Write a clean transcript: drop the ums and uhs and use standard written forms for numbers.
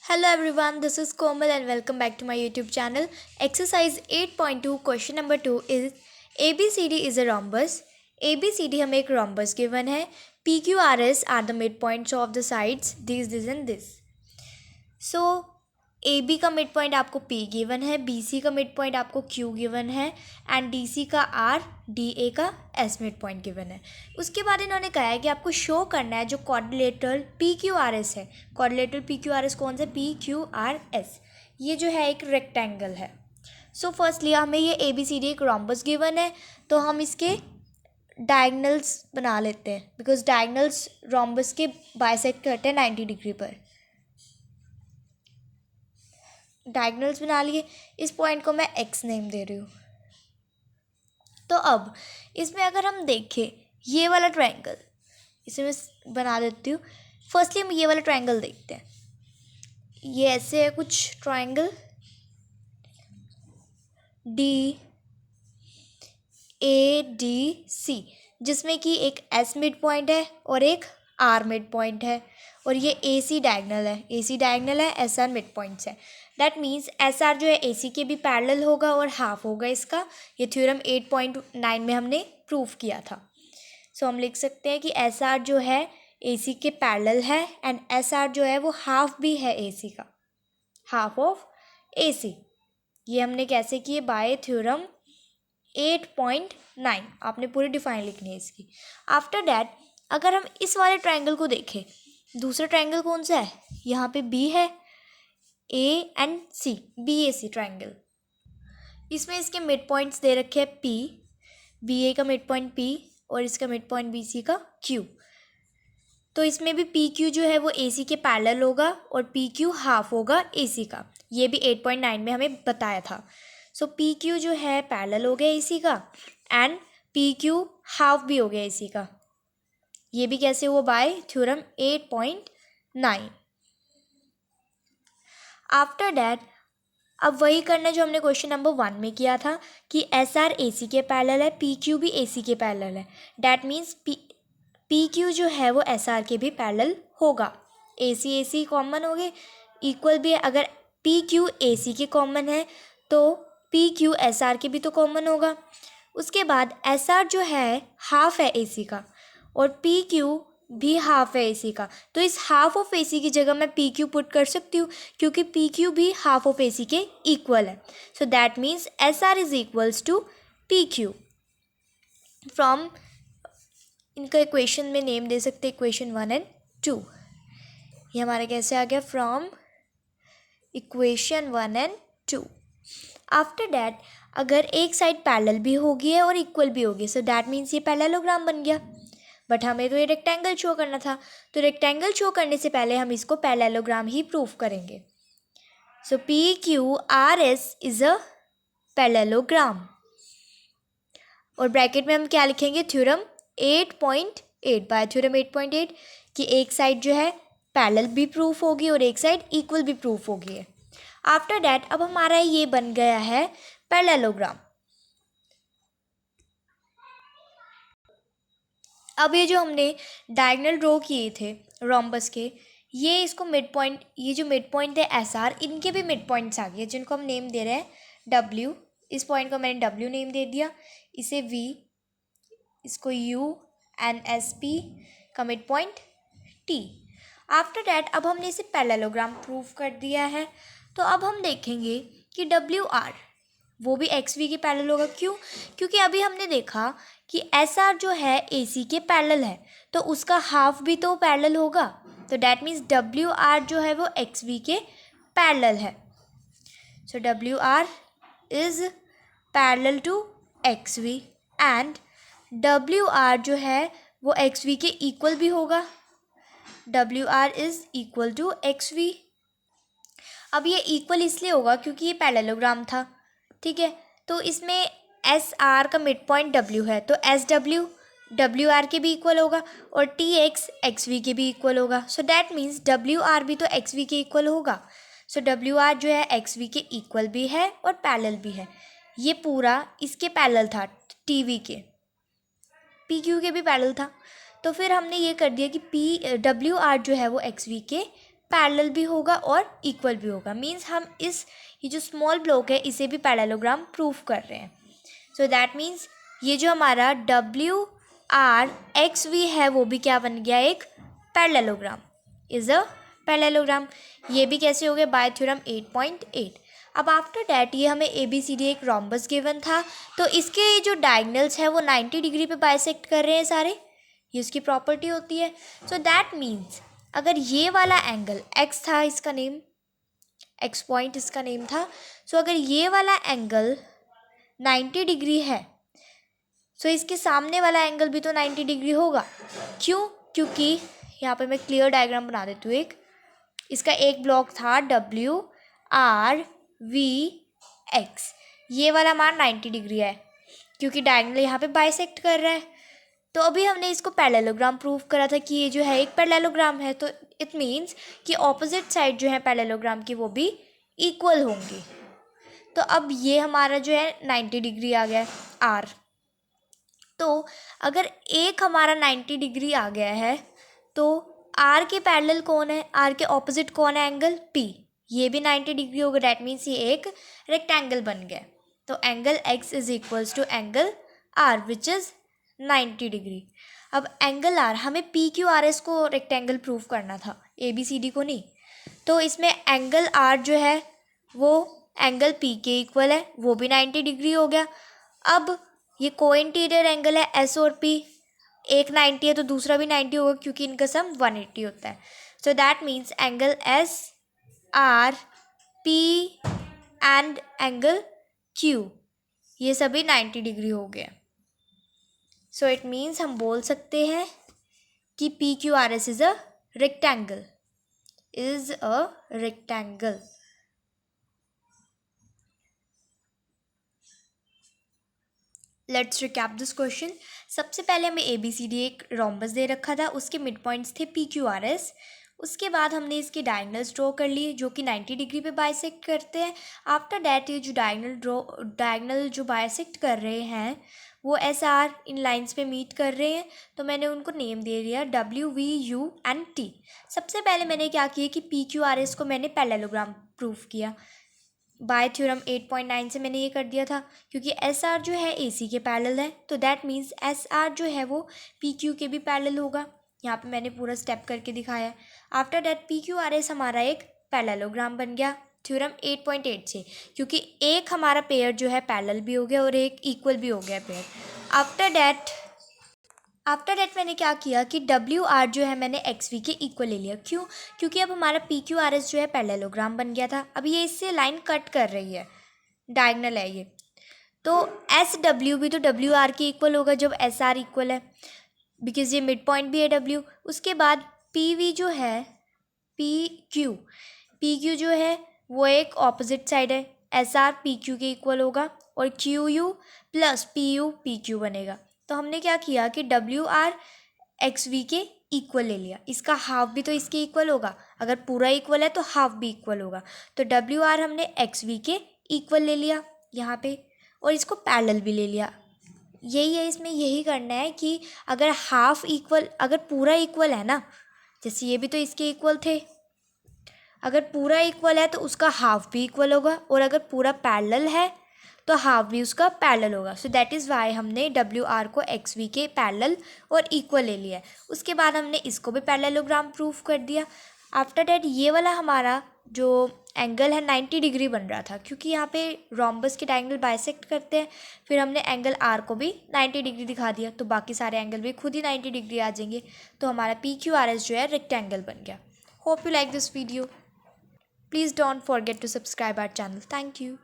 Hello everyone, this is Komal and welcome back to my YouTube channel. Exercise 8.2 question number 2 is ABCD is a rhombus. ABCD हमें एक rhombus given है. PQRS are the midpoints of the sides this and this. So A B का mid point आपको P given है, B C का mid point आपको Q given है and D C का आर, डी ए का S mid point given है. उसके बाद इन्होंने कहा है कि आपको शो करना है जो quadrilateral P Q R S है. Quadrilateral P Q R S कौन सा? P Q R S. ये जो है एक रेक्टेंगल है. सो फर्स्टली हमें ये ए बी सी डी एक रोम्बस गिवन है, तो हम इसके डायगनल्स बना लेते हैं बिकॉज डायगनल्स रोम्बस के बाइसेक्ट करते हैं 90 डिग्री पर. डायगनल्स बना लिए. इस पॉइंट को मैं एक्स नेम दे रही हूँ. तो अब इसमें अगर हम देखें ये वाला ट्रायंगल, इसे मैं बना देती हूँ. फर्स्टली हम ये वाला ट्रायंगल देखते हैं. ये ऐसे है कुछ triangle D A D C, जिसमें कि एक एस मिड पॉइंट है और एक आर मिड पॉइंट है और ये ए सी डायगनल है. ए सी डायगनल है, एस आर मिड पॉइंट्स है. दैट मीन्स एस आर जो है ए सी के भी पैरेलल होगा और हाफ होगा इसका. ये थ्योरम 8.9 में हमने प्रूव किया था. सो हम लिख सकते हैं कि एस आर जो है ए सी के पैरेलल है एंड एस आर जो है वो हाफ भी है ए सी का, हाफ ऑफ ए सी. ये हमने कैसे किए? Bye theorem 8.9. आपने पूरी डिफाइन लिखनी है इसकी. आफ्टर डैट अगर हम इस वाले ट्रायंगल को देखें, दूसरा ट्रायंगल कौन सा है? यहाँ पे बी है, A and C, B A C triangle. इसमें इसके मिड पॉइंट्स दे रखे हैं पी, बी ए का मिड पॉइंट पी और इसका मिड पॉइंट बी सी का क्यू. तो इसमें भी पी क्यू जो है वो ए सी के पैरेलल होगा और पी क्यू हाफ होगा ए सी का. ये भी 8.9 में हमें बताया था. सो पी क्यू जो है पैरेलल हो गया ए सी का एंड पी क्यू हाफ भी हो गया ए सी का. ये भी कैसे हुआ? Bye theorem 8.9. आफ्टर डैट अब वही करना जो हमने क्वेश्चन नंबर 1 में किया था कि एस आर ए सी के पैरेलल है, पी क्यू भी ए सी के पैरेलल है. डैट मीन्स पी क्यू जो है वो एस आर के भी पैरेलल होगा. ए सी कॉमन हो गए, इक्वल भी है. अगर पी क्यू ए सी के कॉमन है तो पी क्यू एस आर के भी तो कॉमन होगा. उसके बाद एस आर जो है हाफ है ए सी का और पी क्यू भी हाफ है ए सी का. तो इस हाफ ऑफ ए सी की जगह मैं पी क्यू पुट कर सकती हूँ क्योंकि पी क्यू भी हाफ ऑफ ए सी के इक्वल है. So that means S R is equals to P Q. From इनका इक्वेशन में नेम दे सकते इक्वेशन 1 एंड 2. ये हमारा कैसे आ गया? From equation 1 and 2. After that अगर एक साइड पैरेलल भी होगी है और इक्वल भी होगी, सो दैट मीन्स ये पैरेललोग्राम बन गया. बट हमें तो ये रेक्टेंगल शो करना था, तो रेक्टेंगल शो करने से पहले हम इसको पैरेललोग्राम ही प्रूफ करेंगे. So P Q R S is a parallelogram और ब्रैकेट में हम क्या लिखेंगे? थ्योरम 8.8. बाय थ्योरम 8.8 कि एक साइड जो है पैरेलल भी प्रूफ होगी और एक साइड इक्वल भी प्रूफ होगी. आफ्टर डैट अब हमारा ये बन गया है पैरेललोग्राम. अब ये जो हमने डायगोनल ड्रॉ किए थे रोम्बस के, ये इसको मिड पॉइंट, ये जो मिड पॉइंट है एस आर, इनके भी मिड पॉइंट्स आ गए जिनको हम नेम दे रहे हैं डब्ल्यू. इस पॉइंट को मैंने डब्ल्यू नेम दे दिया, इसे वी, इसको यू एंड एस पी का mid point T. After that अब हमने इसे पैरेललोग्राम प्रूफ कर दिया है. तो अब हम देखेंगे कि डब्ल्यू आर वो भी एक्स वी के पैरेलल होगा. क्यों? क्योंकि अभी हमने देखा कि एस आर जो है ए सी के पैरेलल है तो उसका हाफ भी तो पैरेलल होगा. तो डैट मीन्स डब्ल्यू आर जो है वो एक्स वी के पैरेलल है. So W R is parallel to X V and W R जो है वो एक्स वी के इक्वल भी होगा. W R is equal to X V. अब ये इक्वल इसलिए होगा क्योंकि ये पैरेललोग्राम था. ठीक है, तो इसमें एस आर का मिड पॉइंट डब्ल्यू है तो एस डब्ल्यू डब्ल्यू आर के भी इक्वल होगा और टी एक्स एक्स वी के भी इक्वल होगा. So that means W R भी तो एक्स वी के इक्वल होगा. सो डब्ल्यू आर जो है एक्स वी के इक्वल भी है और पैरेलल भी है. ये पूरा इसके पैरेलल था, टी वी के, पी क्यू के भी पैरेलल था. तो फिर हमने ये कर दिया कि पी डब्ल्यू आर जो है वो एक्स वी के पैरेलल भी होगा और इक्वल भी होगा। मीन्स हम ये जो स्मॉल ब्लॉक है इसे भी पैरेललोग्राम प्रूव कर रहे हैं। सो दैट मीन्स ये जो हमारा WRXV है वो भी क्या बन गया, एक पैरेललोग्राम, इज़ अ पैरेललोग्राम। ये भी कैसे हो गया, बाय थ्योरम 8.8। अब आफ्टर डैट ये हमें ABCD एक रोम्बस गिवन था, तो इसके जो डायगनल्स है वो 90 डिग्री पे बाइसेक्ट कर रहे हैं सारे, ये उसकी प्रॉपर्टी होती है। सो दैट मीन्स अगर ये वाला एंगल x था, इसका नेम x पॉइंट इसका नेम था, सो अगर ये वाला एंगल 90 डिग्री है, सो इसके सामने वाला एंगल भी तो 90 डिग्री होगा। क्यों? क्योंकि यहाँ पे मैं क्लियर डायग्राम बना देती हूँ एक। इसका एक ब्लॉक था WRVX, ये वाला हमारा 90 डिग्री है क्योंकि डायगोनल यहाँ पे बाइसेक्ट कर रहा है। तो अभी हमने इसको पैरेललोग्राम प्रूव करा था कि ये जो है एक पैरेललोग्राम है, तो इट मीन्स कि ऑपोजिट साइड जो है पैरेललोग्राम की वो भी इक्वल होंगी। तो अब ये हमारा जो है 90 डिग्री आ गया है R। तो अगर एक हमारा 90 डिग्री आ गया है तो R के पैरेलल कौन है, R के ऑपोजिट कौन है, एंगल P, ये भी 90 डिग्री होगा। डैट मीन्स ये एक रेक्टेंगल बन गया। तो angle X is equals to angle R which is 90 degree. अब एंगल R, हमें PQRS को रेक्टेंगल प्रूव करना था, ABCD को नहीं। तो इसमें एंगल R जो है वो एंगल P के इक्वल है, वो भी 90 डिग्री हो गया। अब ये कोइंटीरियर एंगल है S और P, एक 90 है तो दूसरा भी 90 होगा क्योंकि इनका सम 180 होता है। So that means angle SR P and angle Q ये सभी 90 डिग्री हो गए। सो इट मीन्स हम बोल सकते हैं कि PQRS is a rectangle, is a rectangle. Let's recap this question. सबसे पहले हमें ABCD एक रोम्बस दे रखा था, उसके मिड पॉइंट्स थे PQRS। उसके बाद हमने इसके डायगनल्स ड्रॉ कर लिए जो कि 90 डिग्री पे बाइसेक्ट करते हैं। आफ्टर डैट ये जो डायगनल जो बाइसेक्ट कर रहे हैं वो SR इन लाइंस पे मीट कर रहे हैं, तो मैंने उनको नेम दे दिया W, V, U and T। सबसे पहले मैंने क्या किया कि PQRS को मैंने पैरेललोग्राम प्रूफ किया बाय थ्योरम 8.9 से मैंने ये कर दिया था, क्योंकि SR जो है AC के पैरेलल है, तो दैट मीन्स SR जो है वो PQ के भी पैरेलल होगा। यहाँ पे मैंने पूरा स्टेप करके दिखाया है। आफ्टर दैट PQRS हमारा एक पैरेललोग्राम बन गया थ्योरम 8.8 से, क्योंकि एक हमारा पेयर जो है पैरेलल भी हो गया और एक इक्वल भी हो गया पेयर। आफ्टर डैट मैंने क्या किया कि WR जो है मैंने XV के इक्वल ले लिया। क्यों? क्योंकि अब हमारा PQRS जो है पैरेललोग्राम बन गया था। अब ये इससे लाइन कट कर रही है, डायगोनल है ये, तो SW भी तो WR के इक्वल होगा जब SR इक्वल है, बिकॉज ये मिड पॉइंट भी है W। उसके बाद PV जो है PQ जो है वो एक ऑपोजिट साइड है, SR PQ के इक्वल होगा और QU प्लस PU PQ बनेगा। तो हमने क्या किया कि WR XV के इक्वल ले लिया, इसका हाफ भी तो इसके इक्वल होगा, अगर पूरा इक्वल है तो हाफ भी इक्वल होगा। तो WR हमने XV के इक्वल ले लिया यहाँ पे और इसको पैरेलल भी ले लिया। यही है, इसमें यही करना है कि अगर हाफ इक्वल, अगर पूरा इक्वल है ना, जैसे ये भी तो इसके इक्वल थे, अगर पूरा इक्वल है तो उसका हाफ भी इक्वल होगा, और अगर पूरा पैरेलल है तो हाफ भी उसका पैरेलल होगा। सो दैट इज़ वाई हमने WR को XV के पैरेलल और इक्वल ले लिया है। उसके बाद हमने इसको भी पैरेललोग्राम प्रूफ कर दिया। आफ्टर डैट ये वाला हमारा जो एंगल है 90 डिग्री बन रहा था, क्योंकि यहाँ पे रोम्बस के डायगोनल बाइसेक्ट करते हैं। फिर हमने एंगल R को भी 90 डिग्री दिखा दिया, तो बाकी सारे एंगल भी खुद ही 90 डिग्री आ जाएंगे। तो हमारा PQRS जो है रेक्टेंगल बन गया। Hope you like this video. Please don't forget to subscribe our channel. Thank you.